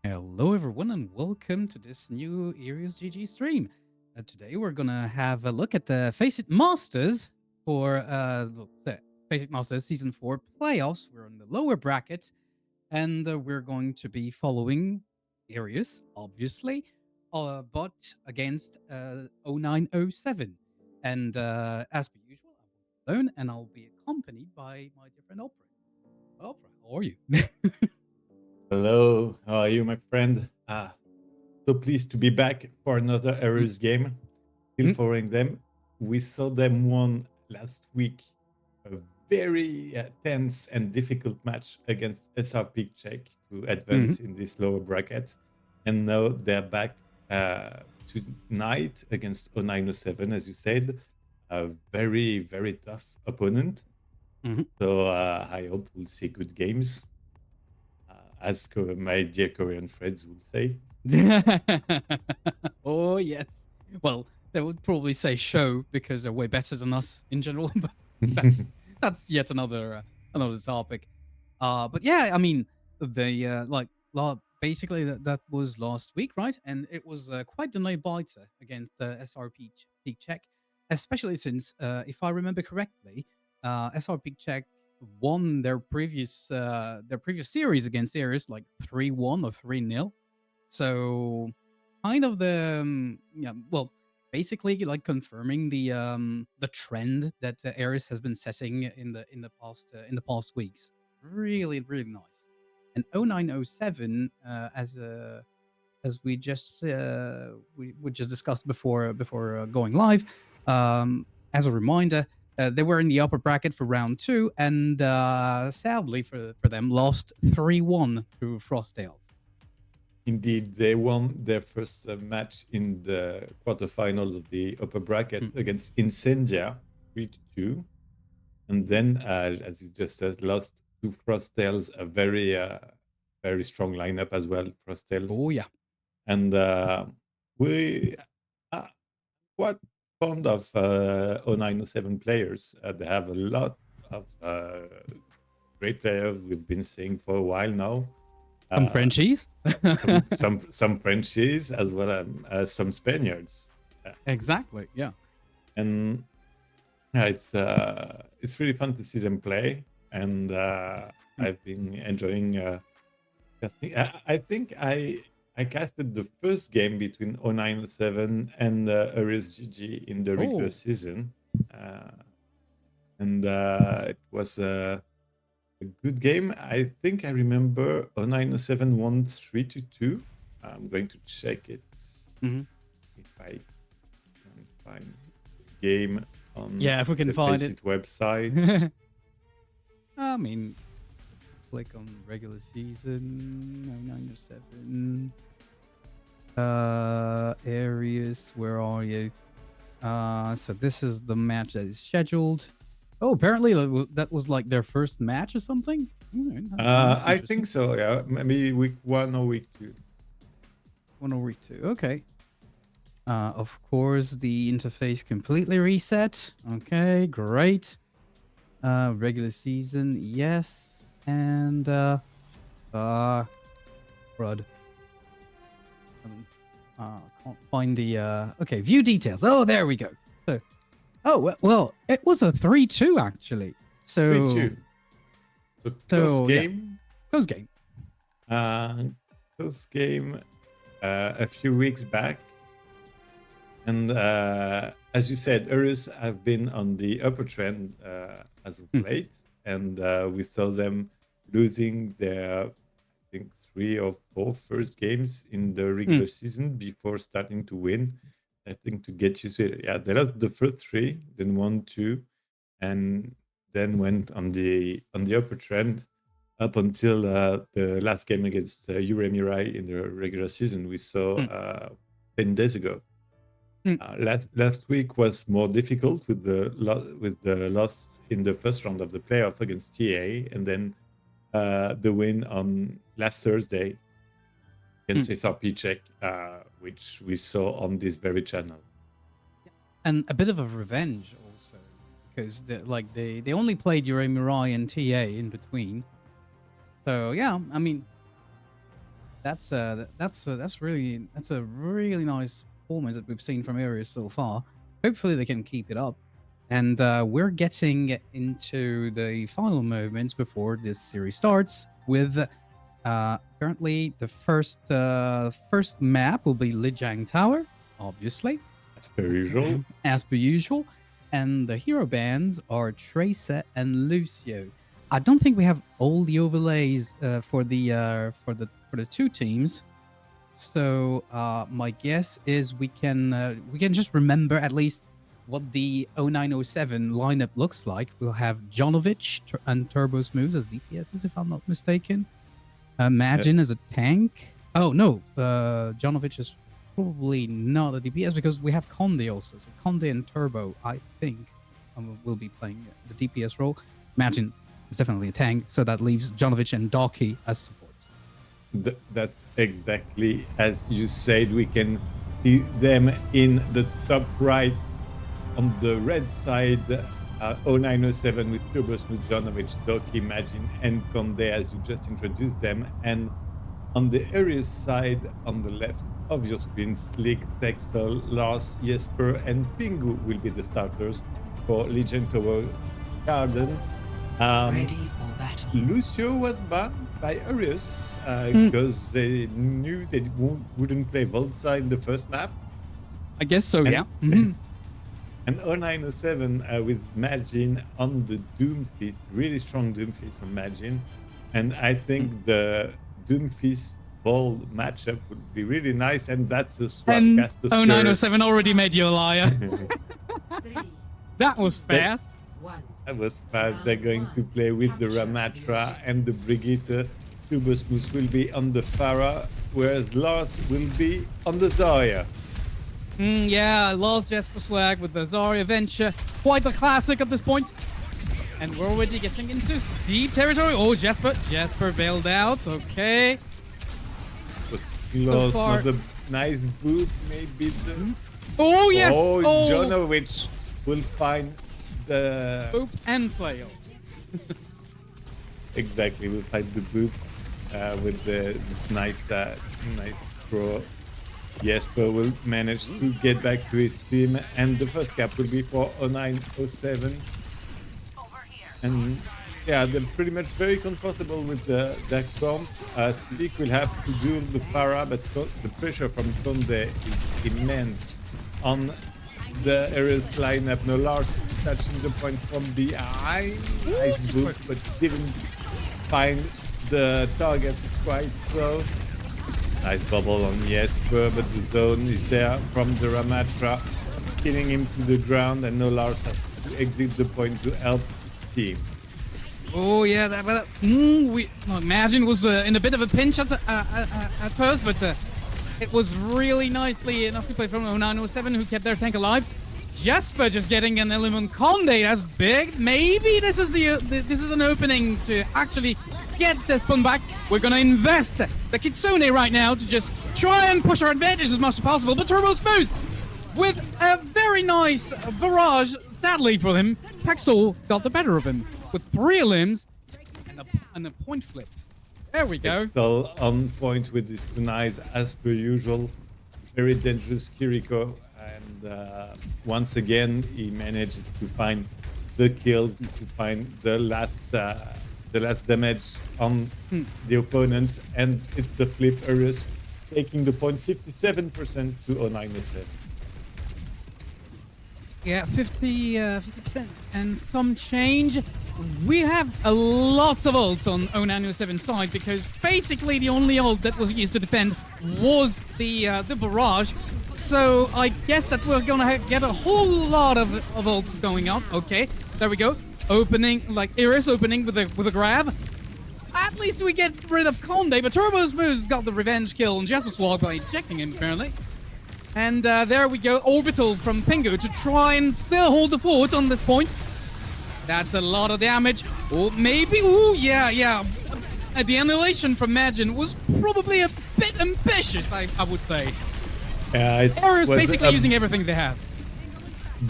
Hello, everyone, and welcome to this new EREUS GG stream. Today, we're gonna have a look at the FACEIT Masters for the FACEIT Masters Season 4 playoffs. We're in the lower bracket, and we're going to be following EREUS, obviously, but against 0907. And as per usual, I'm alone, and I'll be accompanied by my different opera. Opera, how are you? Hello, how are you, my friend? So pleased to be back for another Mm, EREUS game. Still mm, following them. We saw them won last week a very tense and difficult match against SR Czech to mhm. advance in this lower bracket. And now they're back tonight against 0907, as you said. A very, very tough opponent. Mhm. So I hope we'll see good games, as my dear Korean friends will say. Oh yes. Well, they would probably say show because they're way better than us in general, but that's that's yet another topic. But yeah, I mean, they basically that was last week, right? And it was quite the nail biter against SRP Peak Check, especially since if I remember correctly, SRP Check won their previous series against Eris like 3-1 or 3-0. So kind of basically like confirming the trend that Eris has been setting in the past weeks. Really, really nice. And 0907, as we just discussed before going live, as a reminder, they were in the upper bracket for round two, and sadly for them, lost 3-1 to Frosttails. Indeed, they won their first match in the quarterfinals of the upper bracket Mm. against Incendia, 3-2. And then, as you just said, lost to Frosttails, a very strong lineup as well, Frosttails. Oh yeah. And we are quite fond of 0907 players. They have a lot of great players we've been seeing for a while now. Some Uh, Frenchies. some Frenchies as well as some Spaniards. Exactly. Yeah. And yeah, it's really fun to see them play, and Mm. I've been enjoying casting. I think I casted the first game between 0907 and EREUS GG in the regular Oh, season, uh, and it was a good game. I think I remember 0907 won 3-2. I'm going to check it hmm if I can find the game on yeah. If we can the find it. FACEIT website. I mean, click on regular season 0907. Areas, where are you? So this is the match that is scheduled. Oh, apparently that was like their first match or something. That's I interesting. think so, yeah. Maybe week 1 or week 2. 1 or week 2. Okay. Of course, the interface completely reset. Okay, great. Regular season, yes, and crud. Can't find the okay, view details. Oh, there we go. So, well, it was a 3-2 actually. So 3-2. So close so yeah, game. close game. Uh, close game a few weeks back. And as you said, EREUS have been on the upper trend as of Hmm. late, and we saw them losing their, I think, 3 or 4 first games in the Hmm. regular season before starting to win. I think to get used to it, yeah, they lost the first 3, then won 2, and then went on the upper trend up until the last game against EREUS in the regular season we saw Hmm. 10 days ago. Hmm. Last week was more difficult with the loss in the first round of the playoff against TA, and then the win on last Thursday Hmm. against SRP Czech, which we saw on this very channel. And a bit of a revenge also, because they only played Mirai and TA in between. So yeah, I mean, that's a really nice performance that we've seen from EREUS so far. Hopefully they can keep it up. And we're getting into the final moments before this series starts with currently the first map will be Lijiang Tower, obviously, As per usual. as per usual. And the hero bands are Tracer and Lucio. I don't think we have all the overlays for the two teams. So my guess is we can just remember at least what the 0907 lineup looks like. We'll have Jonovic and Turbo Smooth as DPSs, if I'm not mistaken. Imagine as a tank. Oh no, Jonovic is probably not a DPS because we have Conde also. So Conde and Turbo, I think, will be playing the DPS role. Imagine is definitely a tank, so that leaves Jonovic and Doki as support. That's exactly as you said. We can see them in the top right on the red side. 0907 with Turbo Smooth, Jonovic, Doki, Imagine, and Conde as you just introduced them. And on the EREUS side, on the left of your screen, Slick, Texel, Lars, Jesper, and Pingu will be the starters for Legion Tower Gardens. Ready for battle. Lucio was banned by EREUS because they knew they wouldn't play Volta in the first map. I guess so, And- yeah. Mhm. And 0907 with Magin on the Doomfist, really strong Doomfist from Magin. And I think the Doomfist ball matchup would be really nice, and that's a swap And caster 0907 already made you a liar. 3, That was fast. 1. That was fast. They're going to play with the Ramatra and the Brigitte. Turbo Smooth will be on the Farah, whereas Lars will be on the Zarya. Yeah, I lost Jesper Swag with the Zarya Venture. Quite a classic at this point. And we're already getting into deep territory. Oh, Jesper bailed out. Okay. Was close, far- not a nice boot, maybe the... Oh, yes. Oh, Oh, Jonovic will find the... Boop and flail. Exactly, we'll find the boot with this nice throw. Jesper will manage to get back to his team, and the first cap will be for 0907. And yeah, they're pretty much very comfortable with that comp. Slick will have to duel the Farah, but the pressure from Conde is immense on the EREUS lineup. No, Lars touching the point from behind. Nice boot, but didn't find the target quite so. Nice bubble on Jesper, but the zone is there from the Ramatra, killing him to the ground, and no, Lars has to exit the point to help his team. Oh, yeah. Imagine was in a bit of a pinch at first, but it was really nicely played from 0907 who kept their tank alive. Jesper just getting an element Conde. That's big. Maybe this is an opening to actually get this one back. We're gonna invest the Kitsune right now to just try and push our advantage as much as possible. But Turbo Smooth with a very nice barrage. Sadly for him, Texel got the better of him with 3 limbs and a point flip. There we go. Excel on point with his kunais as per usual. Very dangerous Kiriko, and once again he manages to find the kills, to find the last damage on the opponents, and it's a flip. EREUS taking the point 57% to 0907. Yeah, 50% and some change. We have lots of ults on 0907 side because basically the only ult that was used to defend was the barrage. So I guess that we're gonna get a whole lot of ults going on. Okay, there we go. Opening, like EREUS opening with a grab. At least we get rid of Conde, but Turbo Smooth's got the revenge kill on Jesper Swag by ejecting him apparently. And there we go, Orbital from Pingu to try and still hold the fort on this point. That's a lot of damage. Or maybe, ooh, yeah. The annihilation from Magin was probably a bit ambitious, I would say. EREUS basically using everything they have.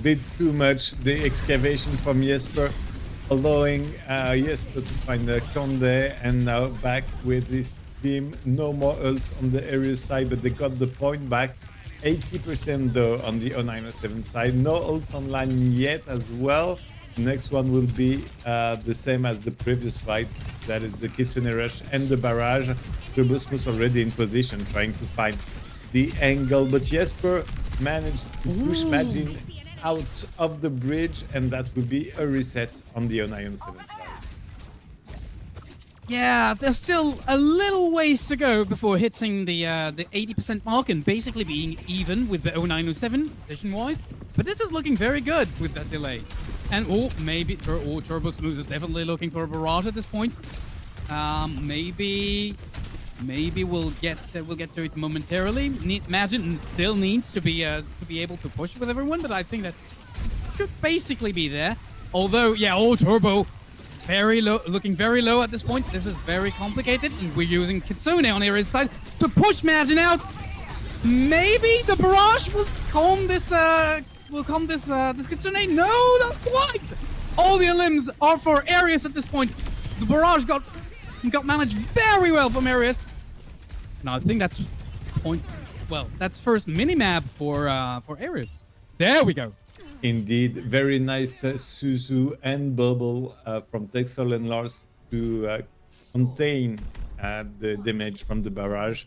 Bit too much. The excavation from Jesper, allowing Jesper to find Conde, and now back with his team. No more ults on the EREUS side, but they got the point back. 80% though on the 0907 side. No ults online yet as well. Next one will be the same as the previous fight. That is the Kitsune Rush and the barrage. Turbosmos already in position, trying to find the angle. But Jesper managed to push Magin out of the bridge, and that will be a reset on the 0907 side. Yeah, there's still a little ways to go before hitting the 80% mark and basically being even with the 0907 position-wise. But this is looking very good with that delay. And maybe Turbo Smooth is definitely looking for a barrage at this point. Maybe we'll get to it momentarily. Magin still needs to be able to push with everyone, but I think that should basically be there. Although, yeah, Turbo. Very low, looking very low at this point. This is very complicated, and we're using Kitsune on EREUS side to push Magin out. Maybe the barrage will calm this. This Kitsune. No, not quite. All the limbs are for EREUS at this point. The barrage got managed very well from EREUS. And I think that's point. Well, that's first minimap for EREUS. There we go. Indeed, very nice Suzu and Bubble from Texel and Lars to contain the damage from the barrage.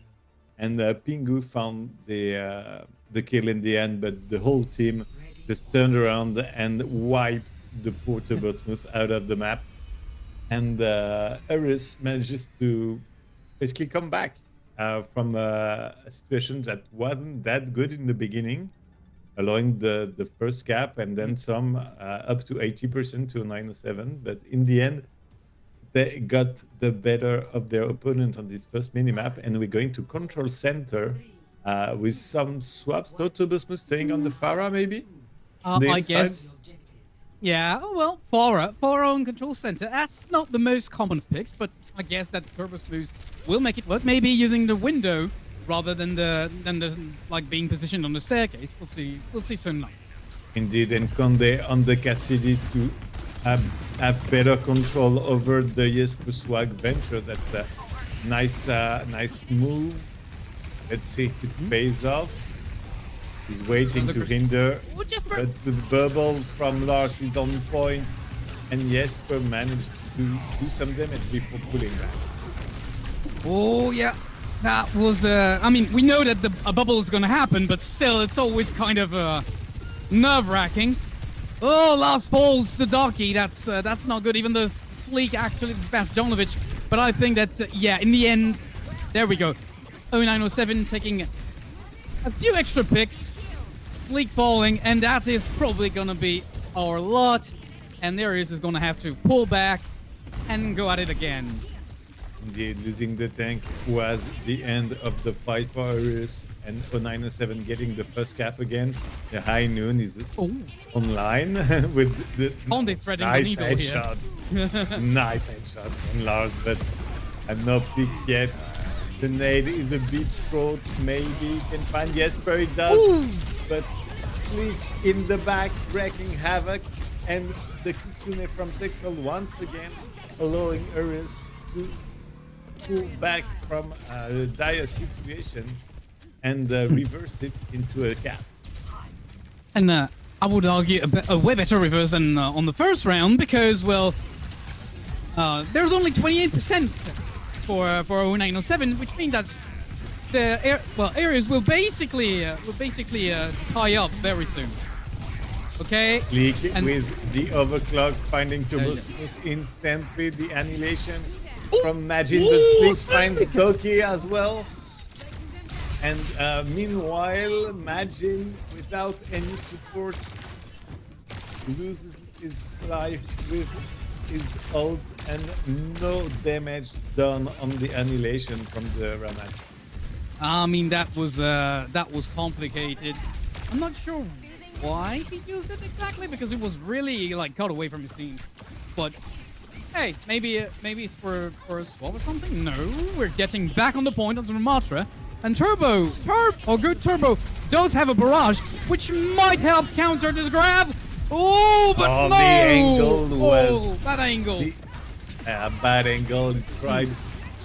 And Pingu found the kill in the end, but the whole team just turned around and wiped the poor Turbosmos out of the map. And EREUS manages to basically come back from a situation that wasn't that good in the beginning, allowing the first gap and then some up to 80% to 907. But in the end, they got the better of their opponent on this first minimap, and we're going to control center with some swaps. No Turbosmos staying on the Pharah, maybe? I guess. Yeah, well, Pharah on control center. That's not the most common of picks, but I guess that Turbosmos will make it work. Maybe using the window rather than the like being positioned on the staircase. We'll see soon. Indeed, and Conde on the Cassidy to have better control over the Jesper Swag venture. That's a nice move. Let's see if it pays off. He's waiting to hinder, but the bubble from Lars is on point, and Jesper managed to do some damage before pulling back. Oh yeah. That was, I mean, we know that a bubble is going to happen, but still, it's always kind of nerve-wracking. Oh, Lars falls to Darky. That's not good, even though Sleek actually dispatched Donovic. But I think that, yeah, in the end, there we go. 0907 taking a few extra picks. Sleek falling, and that is probably going to be our lot. And EREUS is going to have to pull back and go at it again. Indeed, losing the tank was the end of the fight for EREUS, and 0907 getting the first cap again. The High Noon is online with the nice headshots. Nice headshots on Lars, but no pick yet. The nade is a bit short, maybe can find Jesper, it does. Ooh. But Sleek in the back, wreaking havoc, and the Kitsune from Texel once again allowing EREUS to pull back from a dire situation and reverse it into a cap. And I would argue a way better reverse than on the first round, because, well, there's only 28% for 0907, which means that the EREUS will basically tie up very soon. Okay. Sleek with the overclock, finding Turbosmos instantly, the annihilation from Magin, but Sleek finds Doki as well. And meanwhile, Magin, without any support, loses his life with his ult, and no damage done on the annihilation from the Ramat. I mean, that was complicated. I'm not sure why he used it exactly, because it was really like cut away from his team. But hey, maybe it's for a swap or something. No, we're getting back on the point on Sumatra. And Turbo does have a barrage, which might help counter this grab. Oh, but no! The angle was bad angle. Bad angle. He tried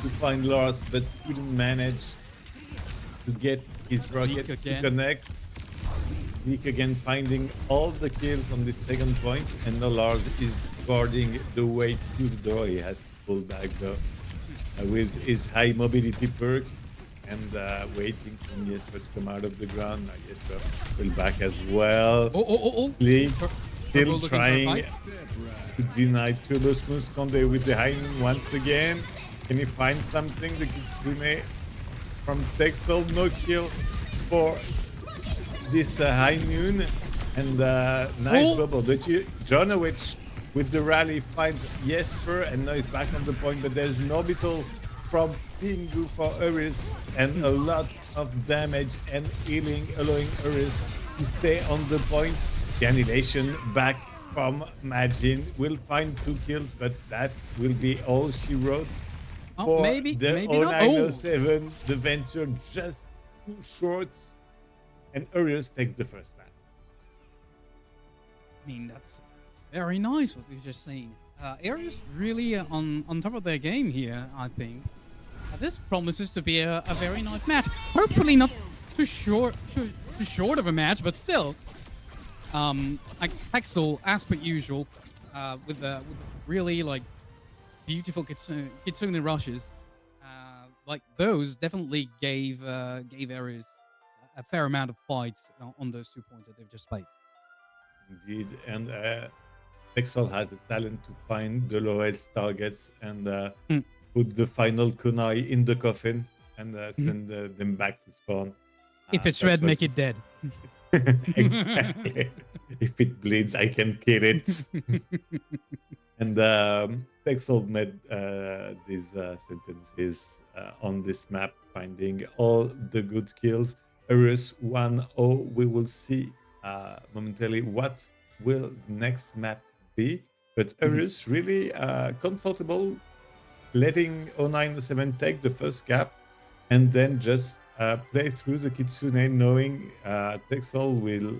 to find Lars, but couldn't manage to get his rockets to again. connect. Nick again finding all the kills on the second point, and now Lars is guarding the way to the door. He has to pull back though with his high mobility perk and waiting for Jesper to come out of the ground. Now Jesper will back as well. Lee still looking for a trying fight. to deny Turbo Smooth Conde with the high noon once again. Can he find something? The Kitsune from Texel, no kill for this high noon, and nice bubble. But Jonowicz with the rally finds Jesper, and now he's back on the point, but there's no orbital from Pingu for EREUS, and a lot of damage and healing, allowing EREUS to stay on the point. The annihilation back from Majin will find 2 kills, but that will be all she wrote for maybe the not. 0907. The venture just too short, and EREUS takes the first match. I mean, that's very nice what we've just seen. EREUS really on top of their game here, I think. This promises to be a very nice match. Hopefully not too short of a match, but still. Like Texel, as per usual, with the really like beautiful Kitsune rushes, like those definitely gave EREUS a fair amount of fights on those 2 points that they've just played. Indeed, and Texel has a talent to find the lowest targets and put the final kunai in the coffin and send them back to spawn. If it's red, make it dead. Exactly. If it bleeds, I can kill it. And Texel made these sentences on this map, finding all the good kills. EREUS 1-0. We will see momentarily what will next map be. But EREUS really comfortable letting 0907 take the first cap and then just play through the Kitsune, knowing Texel will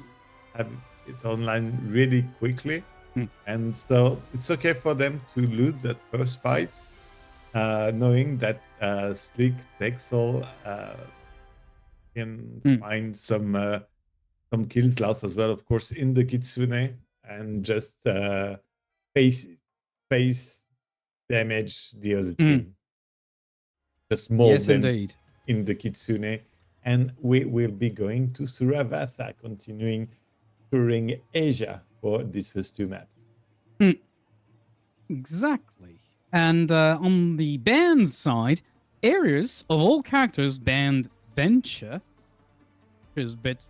have it online really quickly. And so it's okay for them to lose that first fight, knowing that Slick Texel can find some kills lost as well, of course, in the Kitsune, and just face damage the other team. Just mold them indeed. in the Kitsune. And we will be going to Suravasa, continuing touring Asia for these first 2 maps. Exactly. And on the banned side, EREUS, of all characters, banned Venture, which is a bit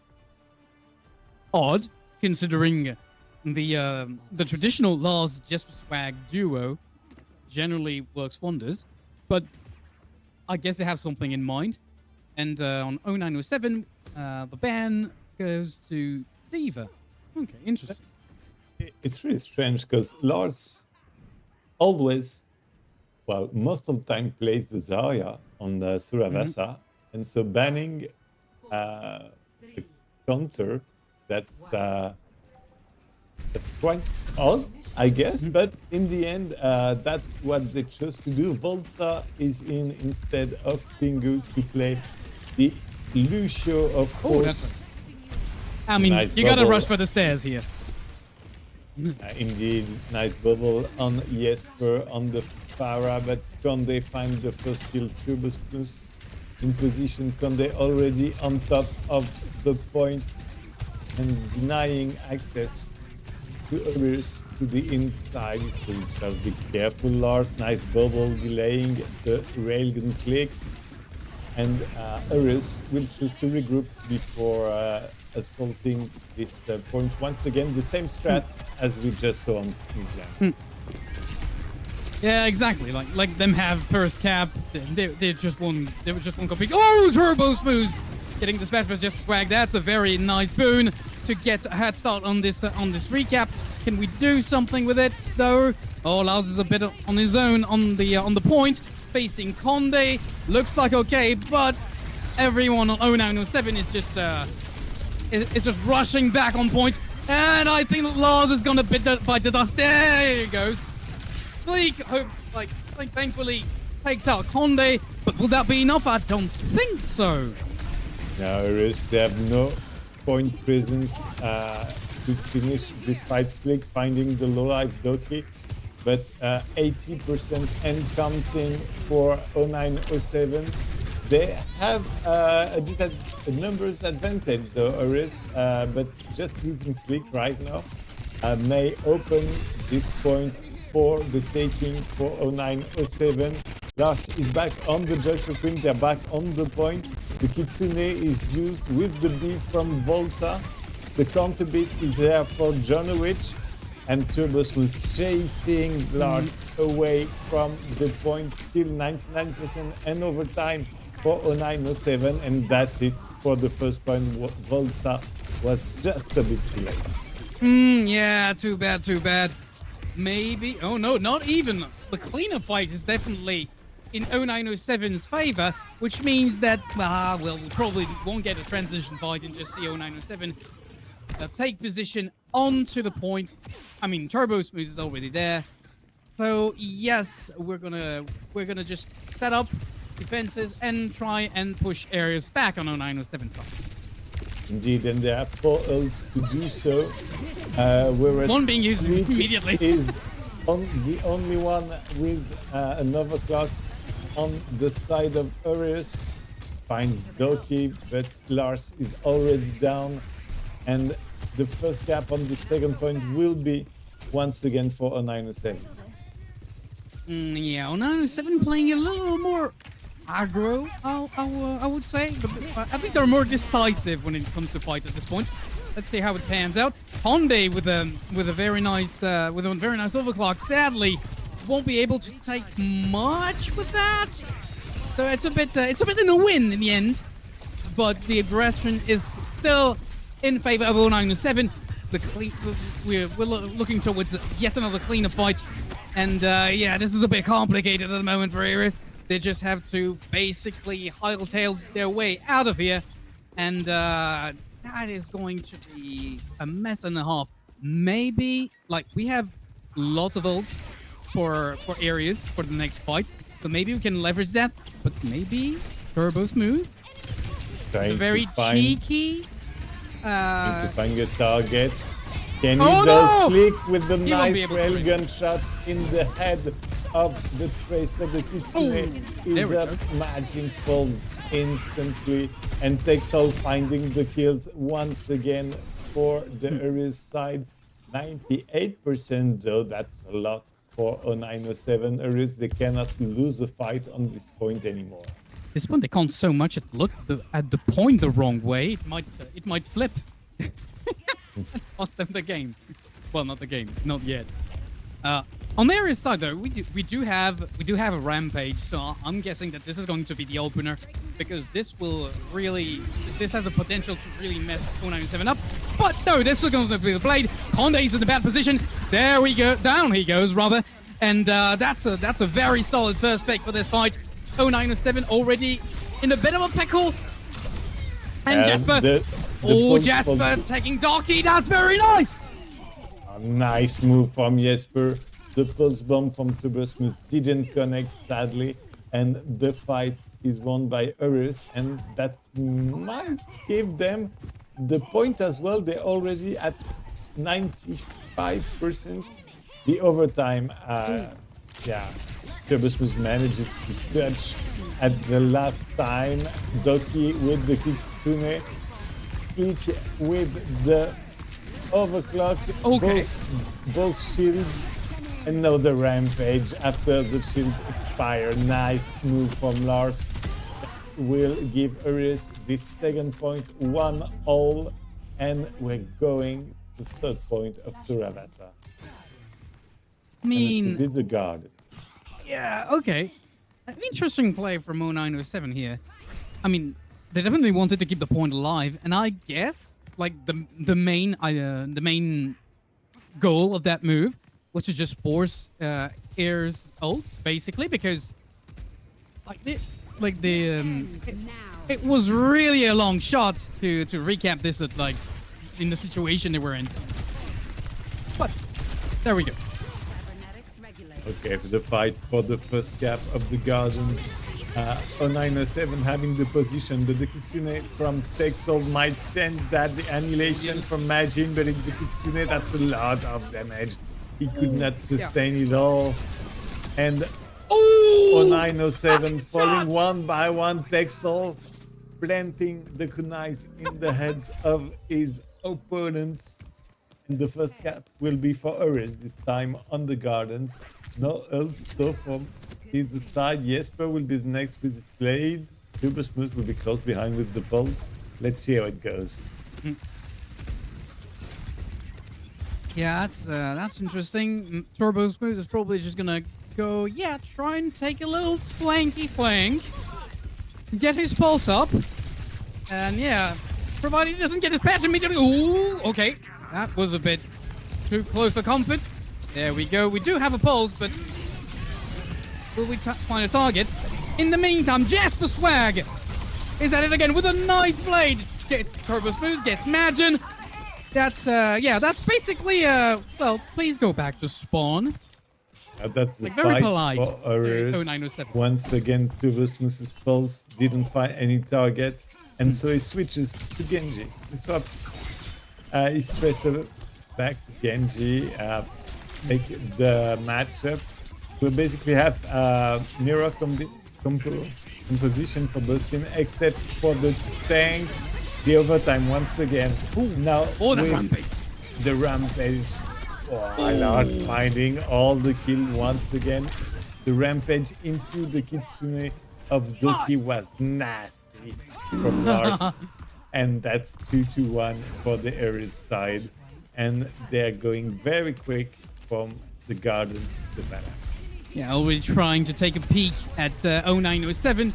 odd, considering the traditional Lars Jesper Swag duo generally works wonders. But I guess they have something in mind. And on 0907, the ban goes to Diva. Okay, interesting. It's really strange because Lars always, well, most of the time plays the Zarya on the Suravasa. And so banning the counter, that's quite odd, I guess. But in the end, that's what they chose to do. Volta is in instead of Pingu to play the Lucio, of course. That's right. I mean, Nice you gotta bubble. rush for the stairs here. Indeed, nice bubble on Jesper on the Farah, but Conde finds the first kill. Turbus Plus in position. Conde already on top of the point and denying access to EREUS to the inside. So you just be careful, Lars. Nice bubble delaying the railgun click. And EREUS will choose to regroup before assaulting this point. Once again, the same strat as we just saw on England. Yeah, exactly. Like them have first cap. They just won. They were just one copy. Oh, Turbo Smooth getting the smash but just swag. That's a very nice boon to get a head start on this recap. Can we do something with it though? Oh, Lars is a bit on his own on the point, facing Conde. Looks like okay, but everyone on 0907 is just rushing back on point, and I think that Lars is gonna bite the dust. There he goes. Sleek, thankfully takes out Conde, but will that be enough? I don't think so. Now, EREUS, they have no point presence to finish the fight slick, finding the low life Doki. But 80% and counting for 0907. They have a bit of a numbers advantage, though, EREUS, but just using Slick right now may open this point for the taking for 0907. Lars is back on the Joker Queen, they're back on the point. The Kitsune is used with the beat from Volta. The counter beat is there for Jonowich. And Turbos was chasing Lars away from the point, still 99% and overtime for 0907, and that's it for the first point. Volta was just a bit too late. Yeah, too bad, too bad. Maybe, oh no, not even. The cleanup fight is definitely in 0907's favor, which means that, well, we probably won't get a transition fight and just see 0907 take position onto the point. I mean, Turbo Smooth is already there. So yes, we're gonna just set up defenses and try and push areas back on 0907 side. Indeed, and there are 4 ults to do so. Whereas one being used Slick immediately. is the only one with an overclock on the side of EREUS. Finds Doki, but Lars is already down. And the first cap on the second point will be once again for 0907. Yeah, 0907 playing a little more aggro, I would say. But I think they're more decisive when it comes to fights at this point. Let's see how it pans out. Honda with a very nice overclock. Sadly, won't be able to take much with that. So it's a bit in a win in the end. But the aggression is still in favor of 0907. We're looking towards yet another cleanup fight. And yeah, this is a bit complicated at the moment for EREUS. They just have to basically hightail their way out of here. And that is going to be a mess and a half. Maybe, like, we have lots of ults for EREUS for the next fight. So maybe we can leverage that. But maybe Turbo Smooth. It's a very cheeky. To find your target. Can Oh, he no! click with the He won't be nice able to railgun shot in the head of the Tracer? The Kitsune is up, Magic falls instantly and takes all, finding the kills once again for the EREUS side. 98% though, that's a lot for 0907. EREUS, they cannot lose a fight on this point anymore. This one they can't so much look at the point the wrong way. It might flip. Cost them the game. Well, not the game, not yet. On the EREUS side though, we do have a rampage, so I'm guessing that this is going to be the opener, because this has a potential to really mess 0907 up. But no, this is going to be the blade. Conde's in a bad position. There we go. Down he goes, rather. And that's a very solid first pick for this fight. 0907 already in a bit of a pickle. And Jasper. Jasper taking Darky. That's very nice. A nice move from Jesper. The pulse bomb from Turbo Smooth didn't connect, sadly. And the fight is won by EREUS. And that might give them the point as well. They're already at 95%. The overtime, yeah. Turbo Smooth managed to touch at the last time. Doki with the Kitsune. Click with the overclock. Okay. Both shields. And now the rampage after the shield expire. Nice move from Lars. Will give EREUS the second point, 1-all. And we're going to the third point of Suravasa. I mean, did the guard. Yeah, okay. An interesting play from 0907 here. I mean, they definitely wanted to keep the point alive, and I guess like the main goal of that move was to just force Air's ult, basically, because it was really a long shot to recap this at like in the situation they were in. But there we go. Okay, for the fight for the first cap of the Gardens. 0907 having the position, but the Kitsune from Texel might change that. The annihilation from Majin, but in the Kitsune, that's a lot of damage. He could not sustain it all. And 0907 falling one by one, Texel planting the kunais in the heads of his opponents. And the first cap will be for EREUS this time on the Gardens. No ult though from his side. Jesper will be the next with the blade. Super Smooth will be close behind with the pulse. Let's see how it goes. Yeah, that's interesting. Turbo Smooth is probably just gonna go, yeah, try and take a little flanky flank, get his pulse up, and yeah, provided he doesn't get his patch immediately. Ooh, okay, that was a bit too close for comfort. There we go. We do have a pulse, but will we find a target? In the meantime, Jasper Swag is at it again with a nice blade. Gets Turbo Smooth, gets Majin. That's yeah, that's basically well, please go back to spawn. That's the Like, very fight polite for EREUS. to 0907. Once again, Turbo Smooth's pulse didn't find any target, and so he switches to Genji. He swaps his tracer back to Genji. Take the matchup. We basically have mirror composition for both teams, except for the tank. The overtime once again. Now Oh, the with rampage. the rampage. Lars finding all the kill once again. The rampage into the Kitsune of Doki was nasty from Lars. And that's 2-1 for the EREUS side. And they're going very quick from the Gardens to the Banner. Yeah, already trying to take a peek at 0907.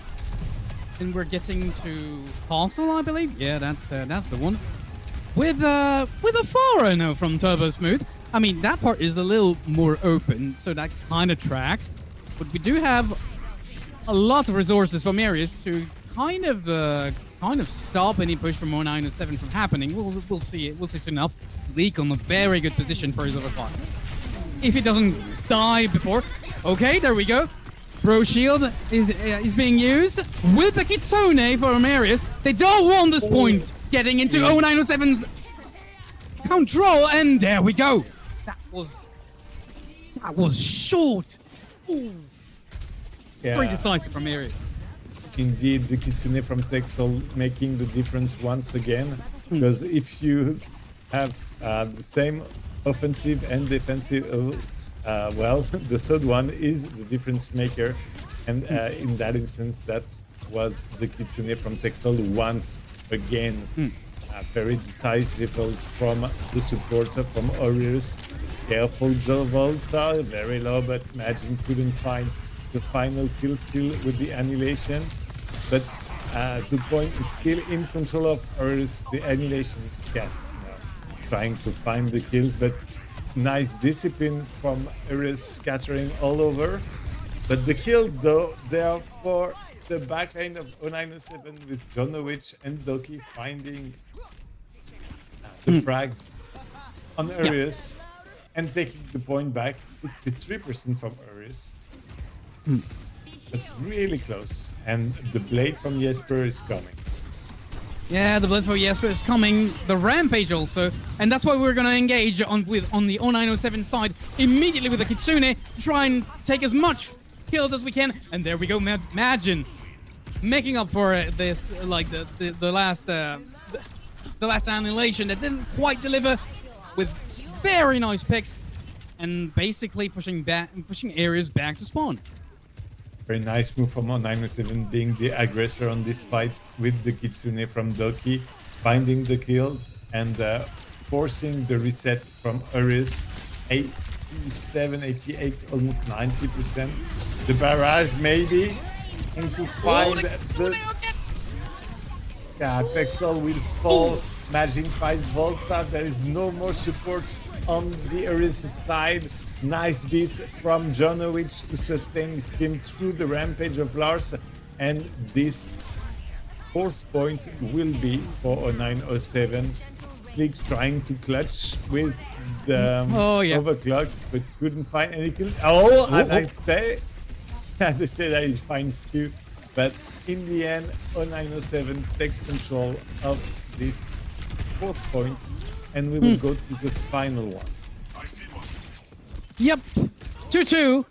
And we're getting to Castle, I believe. Yeah, that's the one. With a Pharah now from Turbo Smooth. I mean, that part is a little more open, so that kind of tracks. But we do have a lot of resources from EREUS to kind of stop any push from 0907 from happening. We'll see it. We'll see soon enough. It's Leak on a very good position for his overclock. If he doesn't die before, okay, there we go. Bro Shield is being used with the Kitsune for EREUS. They don't want this point getting into 0907's control, and there we go. That was short. Ooh. Yeah. Very decisive from EREUS. Indeed, the Kitsune from Texel making the difference once again. Because if you have the same offensive and defensive well, the third one is the difference maker. And in that instance, that was the Kitsune from Texel once again. Very decisive ults from the supporter from EREUS. Careful, the volts are very low, but Majin couldn't find the final kill still with the annihilation. But the point is still in control of EREUS. The annihilation, yes, trying to find the kills, but nice discipline from EREUS scattering all over. But the kill, though, they are for the backline of 0907 with Jonowich and Doki finding the frags on EREUS and taking the point back. 63% from EREUS. That's really close. And the blade from Jesper is coming. Yeah, the blood for Jesper is coming. The rampage also, and that's why we're gonna engage on the 0907 side immediately with the Kitsune. Try and take as much kills as we can. And there we go, Majin making up for this, like the last annihilation that didn't quite deliver, with very nice picks, and basically pushing EREUS back to spawn. Very nice move from 0907 being the aggressor on this fight with the Kitsune from Doki, finding the kills and forcing the reset from EREUS. 87, 88, almost 90%. The barrage maybe into find the... Yeah, Texel will fall. Majin 5 volts out. There is no more support on the EREUS side. Nice beat from Jonowich to sustain his team through the rampage of Lars. And this fourth point will be for 0907. Netflix trying to clutch with the Oh, yeah. overclock, but couldn't find any kill. Oh, and Oh. I say, and I said I find two, but in the end, 0907 takes control of this fourth point, and we will go to the final one. Yep, 2-2.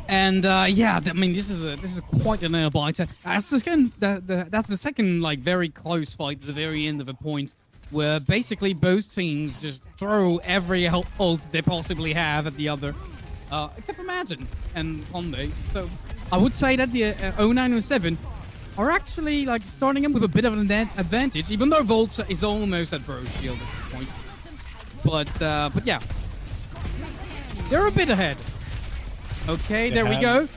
And yeah, I mean, this is quite a nail biter. That's the second like very close fight at the very end of a point, where basically both teams just throw every ult they possibly have at the other, except for Imagine and Conde. So I would say that the 0907 are actually like starting up with a bit of an advantage, even though Volt is almost at Bro Shield at this point. But yeah, they're a bit ahead. Okay, there we go.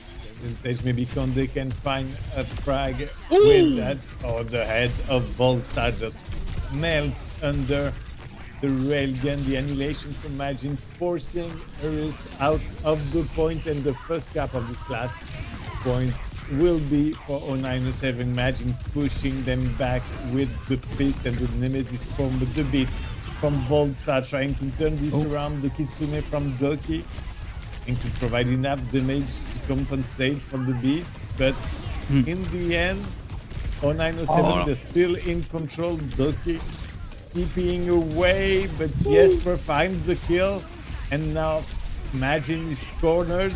Advantage. Maybe Conde can find a frag with that. Oh, the head of Volta just melts under the railgun. The annihilation from Imagine forcing EREUS out of the point, and the first cap of this last point will be for 0907. Imagine pushing them back with the fist and the Nemesis from the beat from Volta, trying to turn this around. The Kitsune from Doki to provide enough damage to compensate for the beat, but in the end, 0907 is still in control. Doki keeping away, but Jesper finds the kill, and now Imagine is cornered.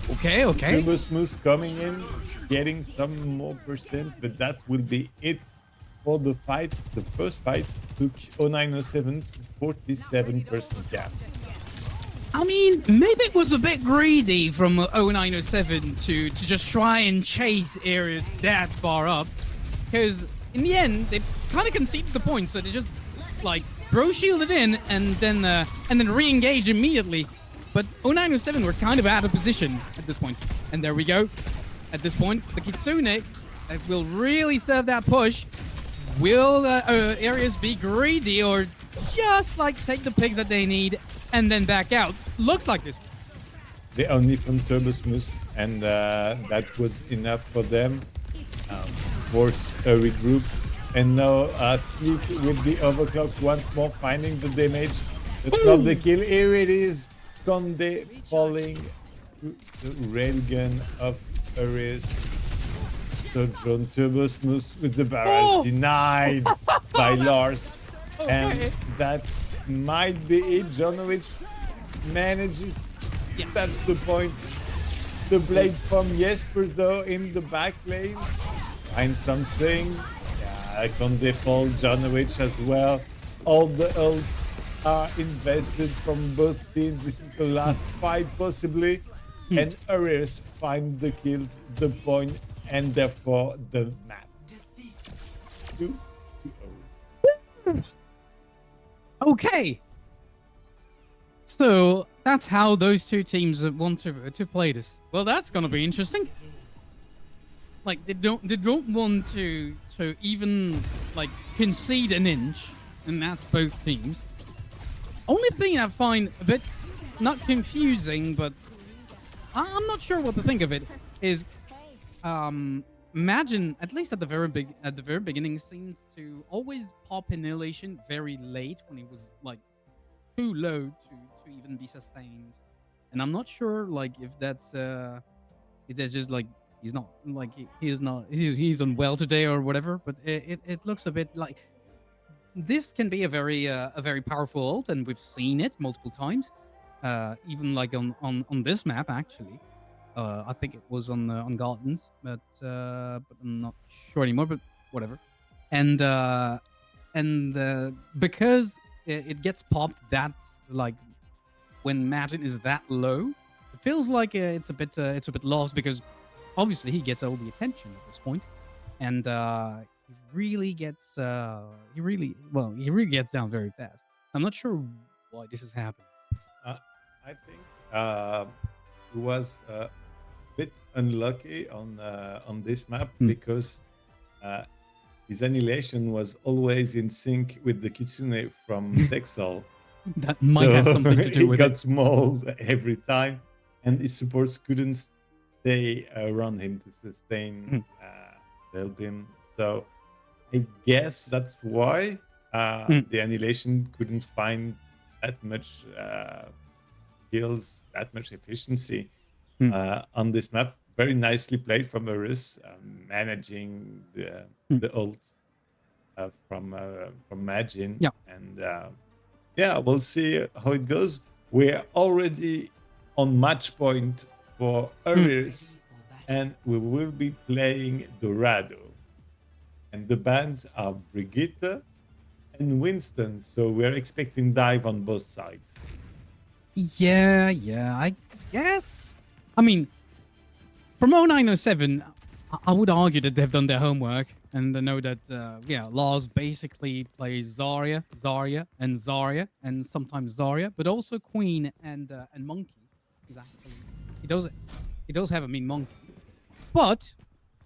Okay. Turbosmooth coming in, getting some more percent, but that will be it for the fight. The first fight took 0907 to 47% cap. I mean, maybe it was a bit greedy from 0907 to just try and chase areas that far up, because in the end they kind of conceded the point, so they just like bro shielded in and then re-engage immediately. But 0907 were kind of out of position at this point, and there we go. At this point, the Kitsune will really serve that push. Will areas be greedy or just like take the pigs that they need and then back out? Looks like this. They only from Turbosmooth, and that was enough for them. Force a regroup, and now Sleep with the overclock once more, finding the damage. That's not the kill. Here it is. Conde falling to the railgun of EREUS. So John Turbosmooth with the barrel denied by Lars. And that might be it. Jonovic manages. That's the point. The blade from Jespers though in the back lane. Find something. Yeah, Conde fall. Jonovic as well. All the ults are invested from both teams. This is the last fight possibly. And EREUS find the kills, the point, and therefore the map. 2-0. Okay. So that's how those two teams want to play this. Well, that's gonna be interesting. Like they don't want to even like concede an inch, and that's both teams. Only thing I find a bit not confusing, but I'm not sure what to think of it is Imagine, at least at the very beginning, seems to always pop annihilation very late when it was like too low to even be sustained. And I'm not sure like if that's just like he's not like he's unwell today or whatever, but it looks a bit like this can be a very powerful ult, and we've seen it multiple times, even like on this map actually. I think it was on Gardens, but I'm not sure anymore. But whatever. And because it gets popped that like when Imagine is that low, it feels like it's a bit lost, because obviously he gets all the attention at this point, and he really gets he really gets down very fast. I'm not sure why this is happening. I think it was bit unlucky on this map because his annihilation was always in sync with the Kitsune from Texel. That might have something to do with it. it. He got mauled every time, and his supports couldn't stay around him to sustain help him. So I guess that's why. The Annihilation couldn't find that much kills, that much efficiency on this map. Very nicely played from EREUS, managing the ult from Magin. Yeah. And yeah, we'll see how it goes. We're already on match point for EREUS, and we will be playing Dorado. And the bans are Brigitte and Winston, so we're expecting dive on both sides. Yeah, I guess. I mean, from 0907, I would argue that they've done their homework, and I know that, Lars basically plays Zarya, and Zarya, and sometimes Zarya, but also Queen and Monkey. He's actually he does have a mean monkey, but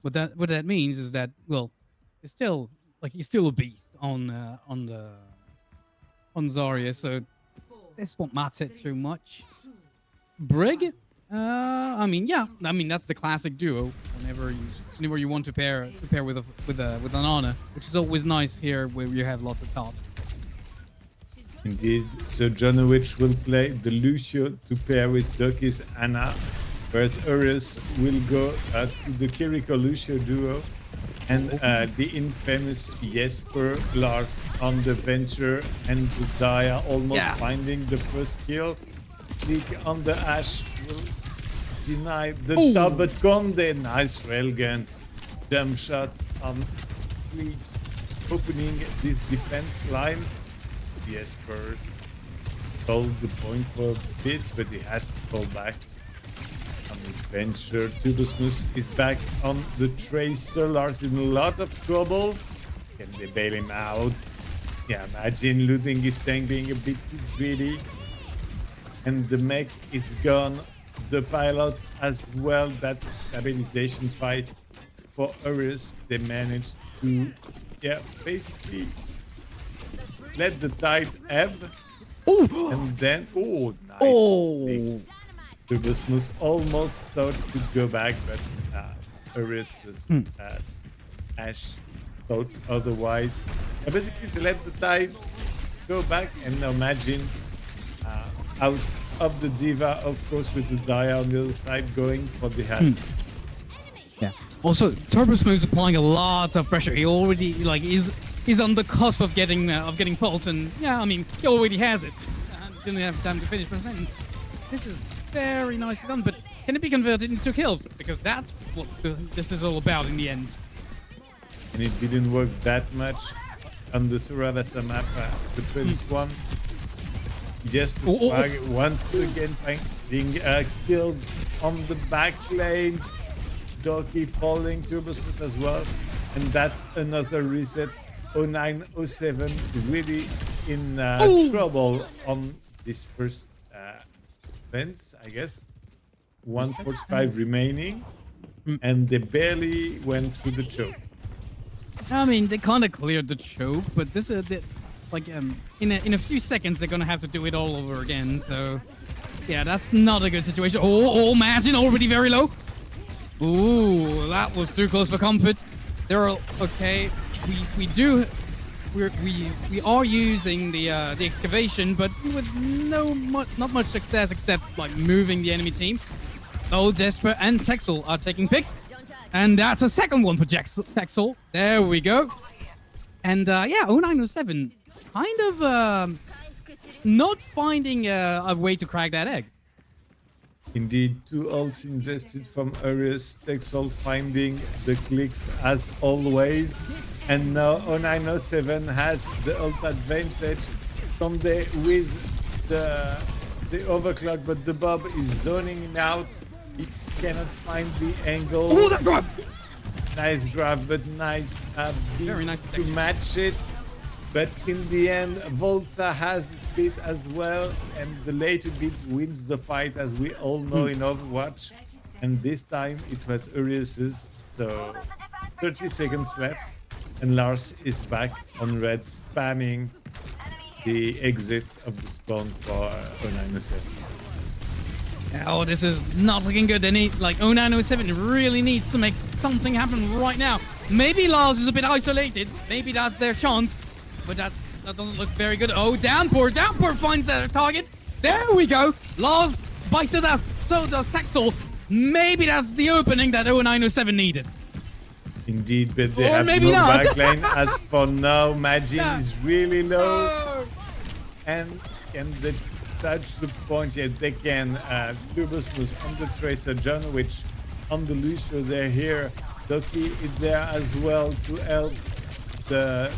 what that means is that, well, he's still a beast on Zarya, so this won't matter too much. Brig, I mean, that's the classic duo. Whenever you want to pair with an Ana, which is always nice here where you have lots of tops. Indeed. So Jonovic will play the Lucio to pair with Doki's Ana, whereas EREUS will go to the Kiriko Lucio duo and the infamous Jesper Lars on the Venture, and Daya almost finding the first kill. Sneak on the Ash will deny the top, but Conde, nice railgun. Jump shot on Fleet, opening this defense line. Jesper hold the point for a bit, but he has to fall back on his Venture. Turbosmus is back on the Tracer. Lars in a lot of trouble. Can they bail him out? Yeah, imagine looting his tank, being a bit too greedy. And the mech is gone. The pilot as well. That's a stabilization fight for EREUS. They managed to, basically let the tide ebb. And then, nice. Turbosmus almost thought to go back, but EREUS' Ash thought otherwise. Basically, they let the tide go back, and now Magin out of the Diva, of course, with the Daya on the other side going for the hand. Yeah. Also, Turbosmus applying a lot of pressure. He already he's on the cusp of getting pulse, and yeah, I mean, he already has it. Didn't have time to finish my sentence. This is very nicely done, but can it be converted into kills? Because that's what this is all about in the end. And it didn't work that much on the Suravasa map, the Prince one. Yes, once again finding kills on the back lane. Doki falling, Turbosmus as well. And that's another reset. 0907 really in trouble on this first fence, I guess. 145 remaining. And they barely went through the choke. I mean, they kind of cleared the choke, but this is in a few seconds they're gonna have to do it all over again. So yeah, that's not a good situation. Magin already very low. Ooh, that was too close for comfort. They're okay. We are using the excavation, but with not much success except like moving the enemy team. Jesper and Texel are taking picks. And that's a second one for Texel. There we go. And 0907 kind of not finding a way to crack that egg. Indeed, 2 ults invested from EREUS. Texel finding the clicks as always. And now 0907 has the ult advantage. Conde with the overclock, but the Bob is zoning in out. It cannot find the angle. Oh, that grab! Nice grab, but nice very nice to match it. But in the end, Volta has the beat as well, and the later beat wins the fight, as we all know in Overwatch. And this time it was EREUS's, so 30 seconds left, and Lars is back on red, spamming the exit of the spawn for 0907. Oh, this is not looking good. They need, 0907 really needs to make something happen right now. Maybe Lars is a bit isolated. Maybe that's their chance. But that That doesn't look very good. Oh, Downpour. Downpour finds their target. There we go. Lars bites the dust. So does Texel. Maybe that's the opening that 0907 needed. Indeed, but they Or have maybe no not. backline. As for now, Magin Yeah. is really low. Oh. And can they touch the point? Yes, they can. Turbus was on the Tracer, John Witch on the Lucio. They're here. Doki is there as well to help the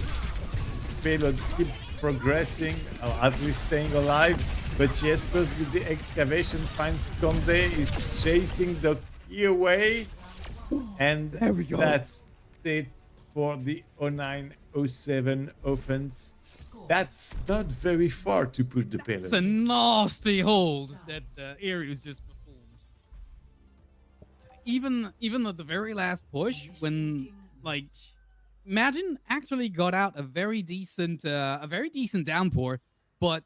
payload keep progressing, or at least staying alive. But Jespers with the excavation finds Conde, is chasing Doki away. And There we go. that's it for the 0907 offense. That's not very far to put the payload. It's a nasty hold that EREUS just performed. Even at the very last push, when like Imagine actually got out a very decent downpour, but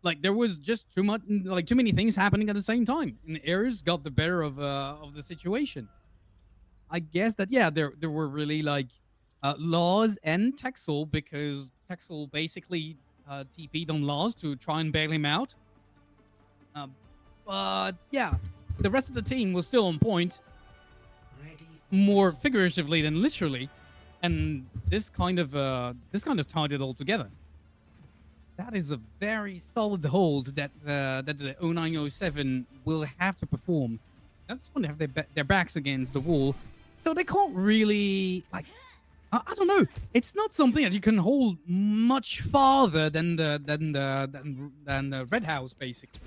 like there was just too much, like too many things happening at the same time, and EREUS got the better of the situation. I guess that yeah, there were really like Laws and Texel, because Texel basically TP'd on Laws to try and bail him out. Um, but yeah, the rest of the team was still on point, Ready. more figuratively than literally, and this kind of tied it all together. That is a very solid hold that that the 0907 will have to perform. That's when they have their backs against the wall, so they can't really like. I don't know. It's not something that you can hold much farther than the red house, basically,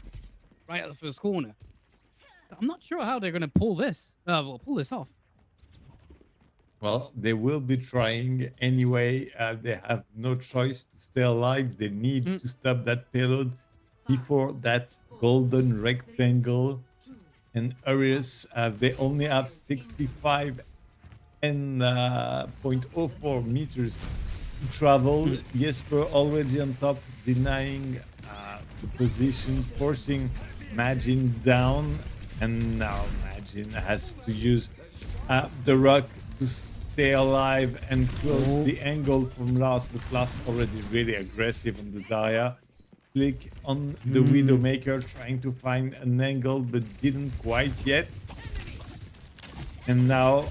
right at the first corner. I'm not sure how they're gonna pull this. Pull this off. Well, they will be trying anyway. They have no choice to stay alive. They need to stop that payload before that golden rectangle. And EREUS, they only have 65 and 0.04 meters to travel. Jesper already on top, denying the position, forcing Magin down. And now Magin has to use the rock to stay alive and close the angle from Lars. But Lars already really aggressive on the Daya. Click on the Widowmaker, trying to find an angle, but didn't quite yet. And now,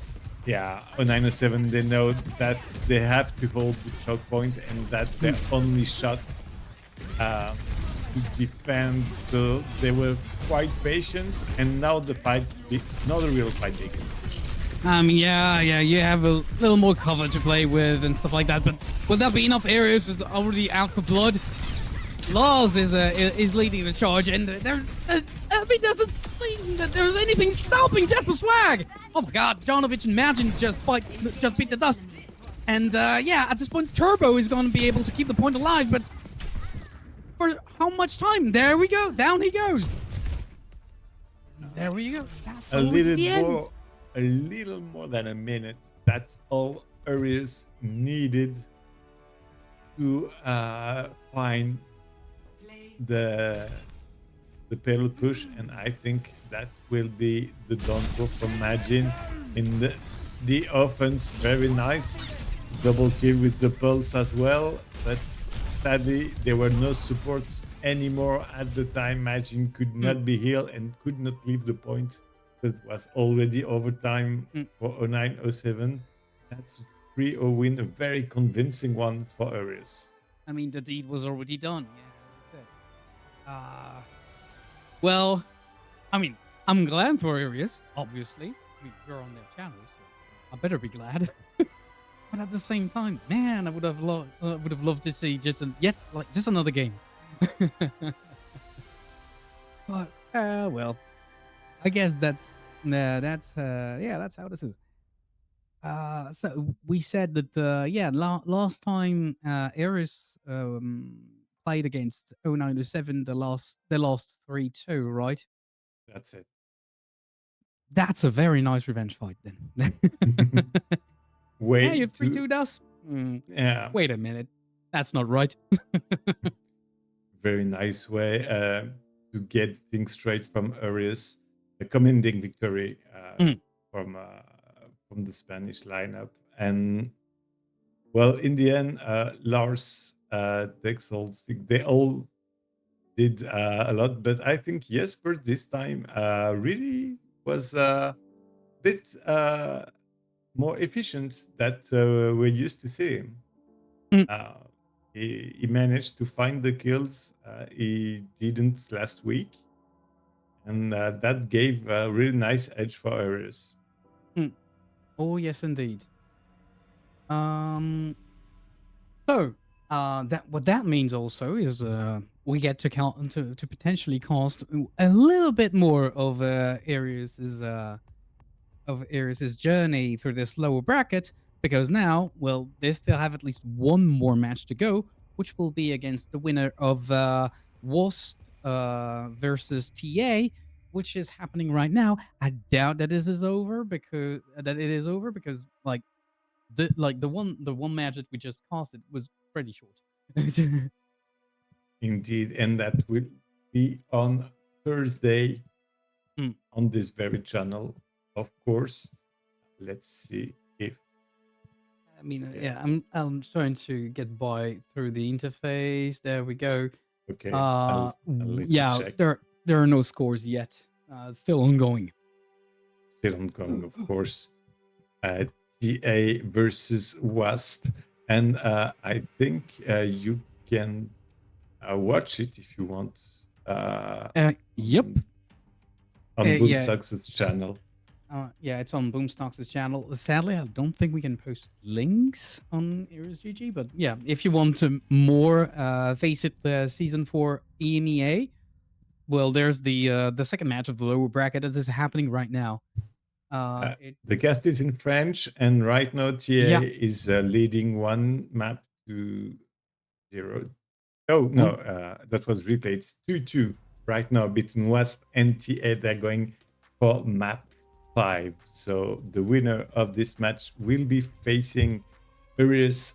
yeah, on 907, they know that they have to hold the choke point and that's their only shot to defend. So they were quite patient, and now the fight, not a real fight begins. Yeah, you have a little more cover to play with and stuff like that. But will that be enough? EREUS is already out for blood. Lars is leading the charge, and doesn't seem that there's anything stopping Jesper Swag. Oh my God, Janovic and Magin just beat the dust. And yeah, at this point, Turbo is going to be able to keep the point alive, but for how much time? There we go, down he goes. There we go. That's A little more than a minute. That's all EREUS needed to find the payload push, and I think that will be the downfall from Magin in the offense. Very nice double kill with the pulse as well, but sadly there were no supports anymore at the time. Magin could not be healed and could not leave the point. It was already overtime for 0907. That's a 3-0 win, a very convincing one for EREUS. I mean, the deed was already done. Yeah, as you said. Well, I mean, I'm glad for EREUS, obviously. I mean, you're on their channel, so I better be glad. But at the same time, man, I would have loved to see just another game. But well, I guess that's how this is. So we said that last time EREUS played against 0907, they lost 3-2, right? That's it. That's a very nice revenge fight then. Wait, yeah, you 3-2'd us? Yeah. Wait a minute. That's not right. Very nice way to get things straight from EREUS. A commending victory from the Spanish lineup. And well, in the end, Lars Texel, they all did a lot, but I think Jesper this time really was a bit more efficient that we're used to seeing. Mm. He managed to find the kills he didn't last week, and that gave a really nice edge for EREUS. Oh yes, indeed. Um. So, that what that means also is we get to count to potentially cast a little bit more of Arius's journey through this lower bracket, because now, well, they still have at least one more match to go, which will be against the winner of Wasp versus TA, which is happening right now. I doubt that this is over because like the one match that we just casted was pretty short. Indeed, and that will be on Thursday Mm. on this very channel, of course. Let's see if I mean, yeah. yeah, I'm trying to get by through the interface. There we go. Okay, I'll let you Yeah, check. there are no scores yet. Still ongoing. Still ongoing, of course. TA versus Wasp, and I think you can watch it if you want. Yep. On Yeah. Boomstock's channel. Yeah, it's on Boomstock's channel. Sadly, I don't think we can post links on EREUS GG, but yeah, if you want more FACEIT Season 4 EMEA, well, there's the second match of the lower bracket that is happening right now. The cast is in French, and right now TA is leading one map to 0. Oh, no, that was replayed. It's 2-2 right now between Wasp and TA. They're going for map 5. So the winner of this match will be facing EREUS